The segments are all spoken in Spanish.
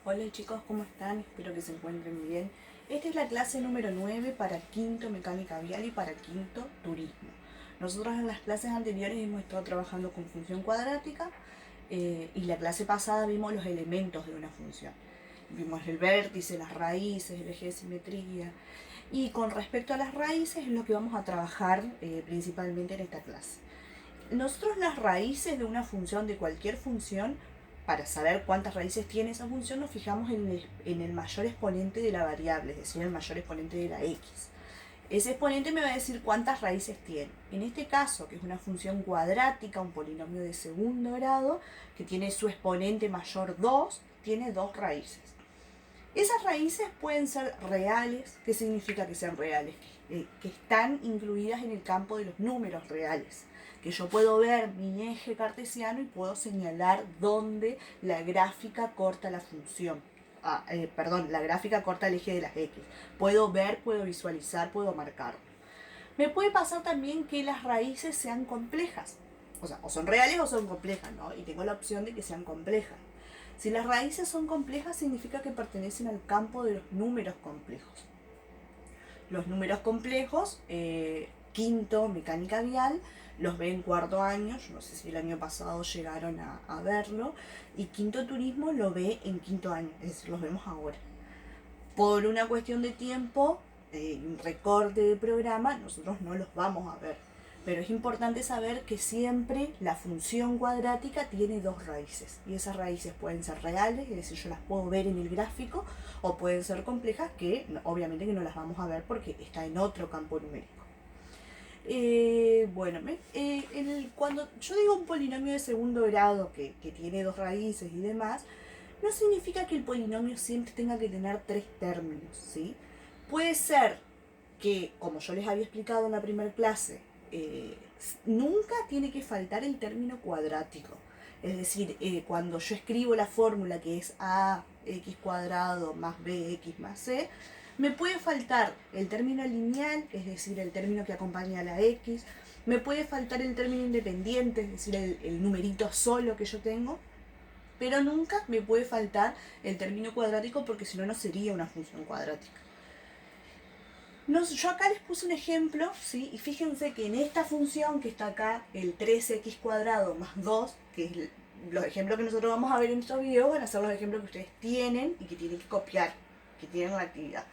Hola chicos, ¿cómo están? Espero que se encuentren bien. Esta es la clase número 9 para quinto mecánica vial y para quinto turismo. Nosotros en las clases anteriores hemos estado trabajando con función cuadrática y la clase pasada vimos los elementos de una función. Vimos el vértice, las raíces, el eje de simetría. Y con respecto a las raíces es lo que vamos a trabajar principalmente en esta clase. Nosotros las raíces de una función, de cualquier función, para saber cuántas raíces tiene esa función, nos fijamos en el mayor exponente de la variable, es decir, el mayor exponente de la x. Ese exponente me va a decir cuántas raíces tiene. En este caso, que es una función cuadrática, un polinomio de segundo grado, que tiene su exponente mayor 2, tiene dos raíces. Esas raíces pueden ser reales. ¿Qué significa que sean reales? Que están incluidas en el campo de los números reales. Que yo puedo ver mi eje cartesiano y puedo señalar dónde la gráfica corta la función. La gráfica corta el eje de las X. Puedo ver, puedo visualizar, puedo marcarlo. Me puede pasar también que las raíces sean complejas. O sea, o son reales o son complejas, ¿no? Y tengo la opción de que sean complejas. Si las raíces son complejas, significa que pertenecen al campo de los números complejos. Los números complejos, quinto, mecánica vial, los ve en cuarto año, yo no sé si el año pasado llegaron a verlo, y quinto turismo lo ve en quinto año, es decir, los vemos ahora. Por una cuestión de tiempo, un recorte de programa, nosotros no los vamos a ver. Pero es importante saber que siempre la función cuadrática tiene dos raíces. Y esas raíces pueden ser reales, es decir, yo las puedo ver en el gráfico, o pueden ser complejas, que obviamente que no las vamos a ver porque está en otro campo numérico. Cuando yo digo un polinomio de segundo grado que tiene dos raíces y demás, no significa que el polinomio siempre tenga que tener tres términos, ¿sí? Puede ser que, como yo les había explicado en la primera clase, nunca tiene que faltar el término cuadrático. Es decir, cuando yo escribo la fórmula que es ax cuadrado más bx más c, me puede faltar el término lineal, es decir, el término que acompaña a la x, me puede faltar el término independiente, es decir, el numerito solo que yo tengo, pero nunca me puede faltar el término cuadrático porque si no, no sería una función cuadrática. Yo acá les puse un ejemplo, ¿sí? Y fíjense que en esta función que está acá, el 3x cuadrado más 2, que es los ejemplos que nosotros vamos a ver en estos videos, van a ser los ejemplos que ustedes tienen y que tienen que copiar, que tienen la actividad.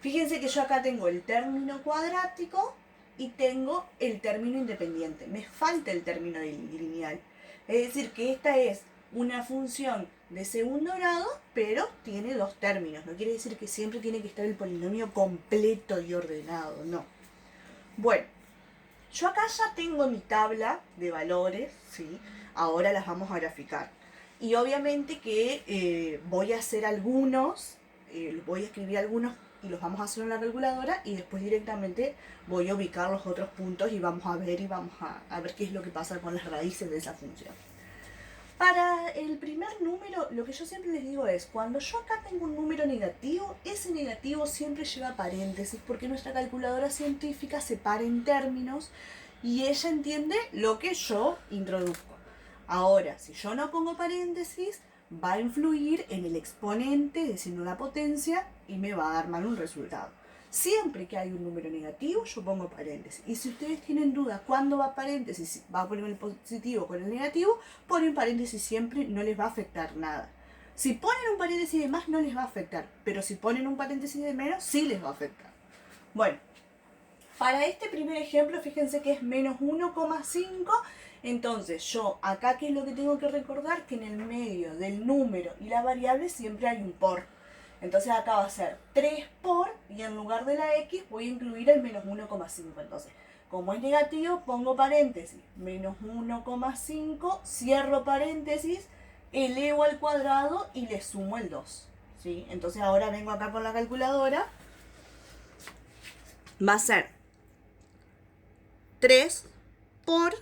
Fíjense que yo acá tengo el término cuadrático y tengo el término independiente. Me falta el término lineal. Es decir, que esta es una función de segundo grado, pero tiene dos términos. No quiere decir que siempre tiene que estar el polinomio completo y ordenado, no. Bueno, yo acá ya tengo mi tabla de valores, ¿sí? Ahora las vamos a graficar. Y obviamente que voy a hacer algunos, voy a escribir algunos y los vamos a hacer en la calculadora y después directamente voy a ubicar los otros puntos y vamos a ver a ver qué es lo que pasa con las raíces de esa función. Para el primer número, lo que yo siempre les digo es, cuando yo acá tengo un número negativo, ese negativo siempre lleva paréntesis, porque nuestra calculadora científica separa en términos y ella entiende lo que yo introduzco. Ahora, si yo no pongo paréntesis, va a influir en el exponente, es decir, en la potencia, y me va a dar mal un resultado. Siempre que hay un número negativo, yo pongo paréntesis. Y si ustedes tienen duda cuándo va paréntesis, va a poner el positivo con el negativo, ponen paréntesis siempre, no les va a afectar nada. Si ponen un paréntesis de más, no les va a afectar. Pero si ponen un paréntesis de menos, sí les va a afectar. Bueno, para este primer ejemplo, fíjense que es menos 1,5. Entonces, yo acá, ¿qué es lo que tengo que recordar? Que en el medio del número y la variable siempre hay un por. Entonces acá va a ser 3 por, y en lugar de la x voy a incluir el menos 1,5. Entonces, como es negativo, pongo paréntesis. Menos 1,5, cierro paréntesis, elevo al cuadrado y le sumo el 2. ¿Sí? Entonces ahora vengo acá con la calculadora. Va a ser 3 por,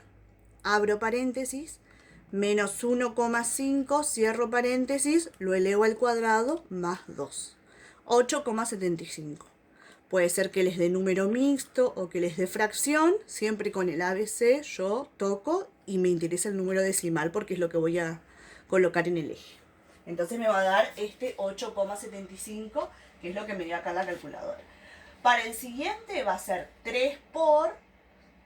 abro paréntesis, menos 1,5, cierro paréntesis, lo elevo al cuadrado, más 2. 8,75. Puede ser que les dé número mixto o que les dé fracción. Siempre con el ABC yo toco y me interesa el número decimal porque es lo que voy a colocar en el eje. Entonces me va a dar este 8,75, que es lo que me dio acá la calculadora. Para el siguiente va a ser 3 por,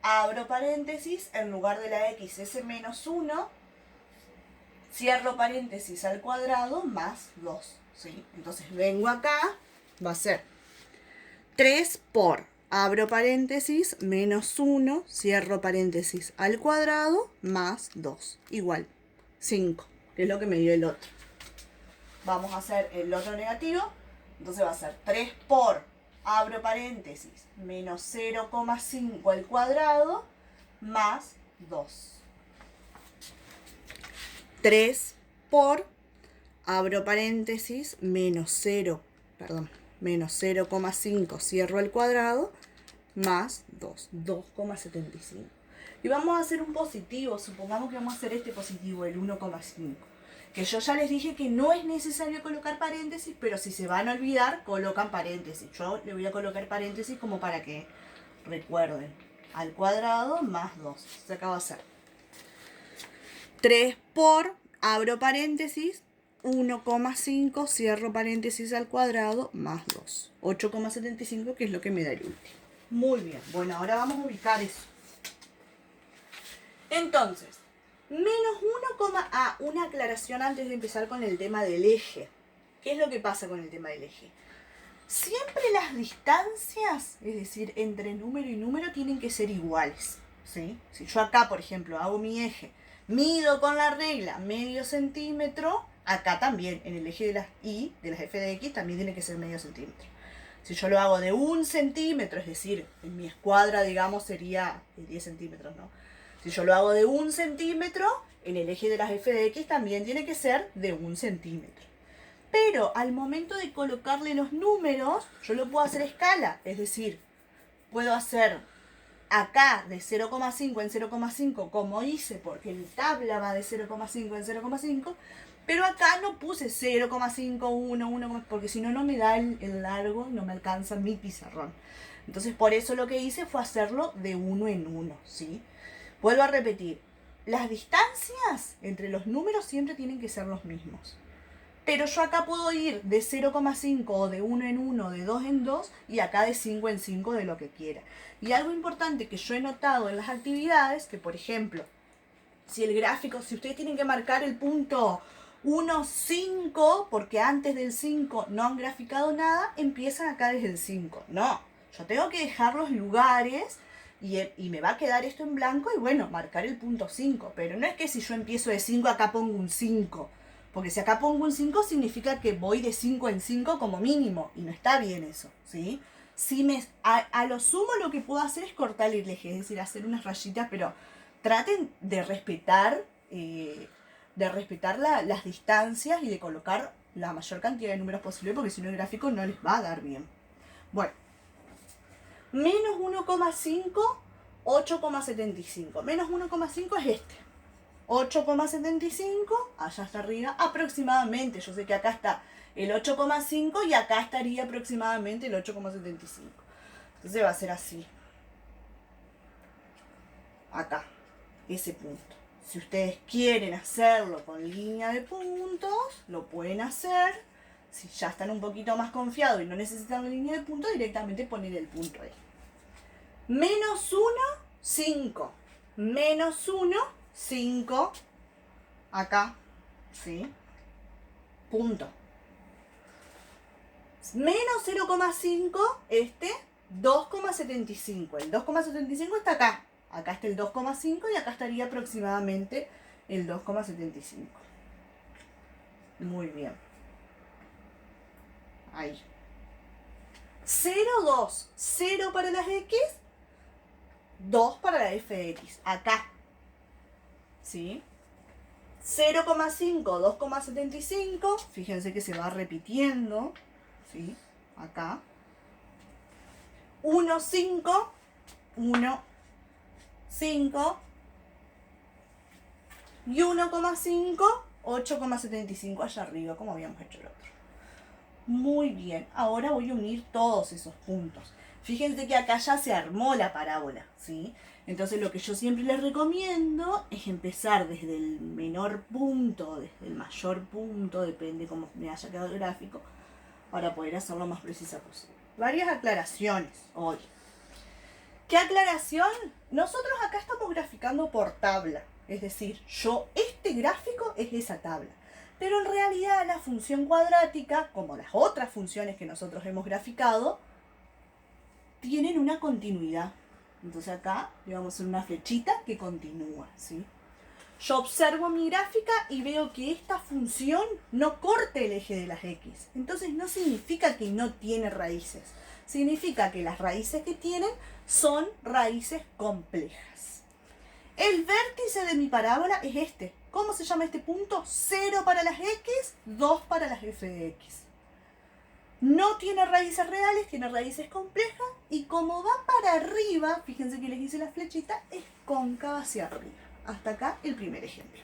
abro paréntesis, en lugar de la x ese menos 1, cierro paréntesis al cuadrado más 2, ¿sí? Entonces vengo acá, va a ser 3 por, abro paréntesis, menos 1, cierro paréntesis al cuadrado, más 2, igual 5, que es lo que me dio el otro. Vamos a hacer el otro negativo, entonces va a ser 3 por, abro paréntesis, menos 0,5 al cuadrado, más 2. 3 por, abro paréntesis, menos 0,5, cierro al cuadrado, más 2, 2,75. Y vamos a hacer un positivo, supongamos que vamos a hacer este positivo, el 1,5. Que yo ya les dije que no es necesario colocar paréntesis, pero si se van a olvidar, colocan paréntesis. Yo le voy a colocar paréntesis como para que recuerden. Al cuadrado más 2. Se acaba de hacer. 3 por, abro paréntesis, 1,5, cierro paréntesis al cuadrado, más 2. 8,75, que es lo que me da el último. Muy bien. Bueno, ahora vamos a ubicar eso. Entonces, menos 1, una aclaración antes de empezar con el tema del eje. ¿Qué es lo que pasa con el tema del eje? Siempre las distancias, es decir, entre número y número, tienen que ser iguales, ¿sí? Si yo acá, por ejemplo, hago mi eje, mido con la regla medio centímetro, acá también, en el eje de las y, de las f de x, también tiene que ser medio centímetro. Si yo lo hago de 1 centímetro, es decir, en mi escuadra, digamos, sería de 10 centímetros, ¿no? Si yo lo hago de 1 centímetro, en el eje de las f de x también tiene que ser de 1 centímetro. Pero al momento de colocarle los números, yo lo puedo hacer a escala. Es decir, puedo hacer acá de 0,5 en 0,5 como hice, porque mi tabla va de 0,5 en 0,5. Pero acá no puse 0,5, 1, porque si no, no me da el largo, no me alcanza mi pizarrón. Entonces, por eso lo que hice fue hacerlo de 1 en 1, ¿sí? Vuelvo a repetir, las distancias entre los números siempre tienen que ser los mismos. Pero yo acá puedo ir de 0,5 o de 1 en 1, de 2 en 2 y acá de 5 en 5 de lo que quiera. Y algo importante que yo he notado en las actividades, que por ejemplo, si el gráfico, si ustedes tienen que marcar el punto 1, 5, porque antes del 5 no han graficado nada, empiezan acá desde el 5. No, yo tengo que dejar los lugares y me va a quedar esto en blanco y bueno, marcar el punto 5. Pero no es que si yo empiezo de 5 acá pongo un 5. Porque si acá pongo un 5 significa que voy de 5 en 5 como mínimo. Y no está bien eso, ¿sí? Si a lo sumo lo que puedo hacer es cortar el eje, es decir, hacer unas rayitas, pero traten de respetar las distancias y de colocar la mayor cantidad de números posible, porque si no el gráfico no les va a dar bien. Bueno, menos 1,5, 8,75. Menos 1,5 es este. 8,75, allá está arriba, aproximadamente. Yo sé que acá está el 8,5 y acá estaría aproximadamente el 8,75. Entonces va a ser así. Acá, ese punto. Si ustedes quieren hacerlo con línea de puntos, lo pueden hacer. Si ya están un poquito más confiados y no necesitan la línea de puntos, directamente poner el punto ahí. Menos 1, 5. Menos 1, 5, acá, ¿sí? Punto. Menos 0,5, 2,75. El 2,75 está acá. Acá está el 2,5 y acá estaría aproximadamente el 2,75. Muy bien. Ahí. 0,2. 0 para las X, 2 para la f de X. Acá. ¿Sí? 0,5, 2,75. Fíjense que se va repitiendo. ¿Sí? Acá. 1,5. 1,5. Y 1,5, 8,75 allá arriba, como habíamos hecho el otro. Muy bien, ahora voy a unir todos esos puntos. Fíjense que acá ya se armó la parábola, ¿sí? Entonces lo que yo siempre les recomiendo es empezar desde el menor punto, desde el mayor punto, depende cómo me haya quedado el gráfico, para poder hacerlo lo más precisa posible. Varias aclaraciones hoy. ¿Qué aclaración? Nosotros acá estamos graficando por tabla, es decir, este gráfico es esa tabla. Pero en realidad la función cuadrática, como las otras funciones que nosotros hemos graficado, tienen una continuidad. Entonces acá le vamos a hacer una flechita que continúa, ¿sí? Yo observo mi gráfica y veo que esta función no corta el eje de las x. Entonces no significa que no tiene raíces. Significa que las raíces que tienen son raíces complejas. El vértice de mi parábola es este. ¿Cómo se llama este punto? 0 para las x, 2 para las f de x. No tiene raíces reales, tiene raíces complejas, y como va para arriba, fíjense que les hice la flechita, es cóncava hacia arriba. Hasta acá el primer ejemplo.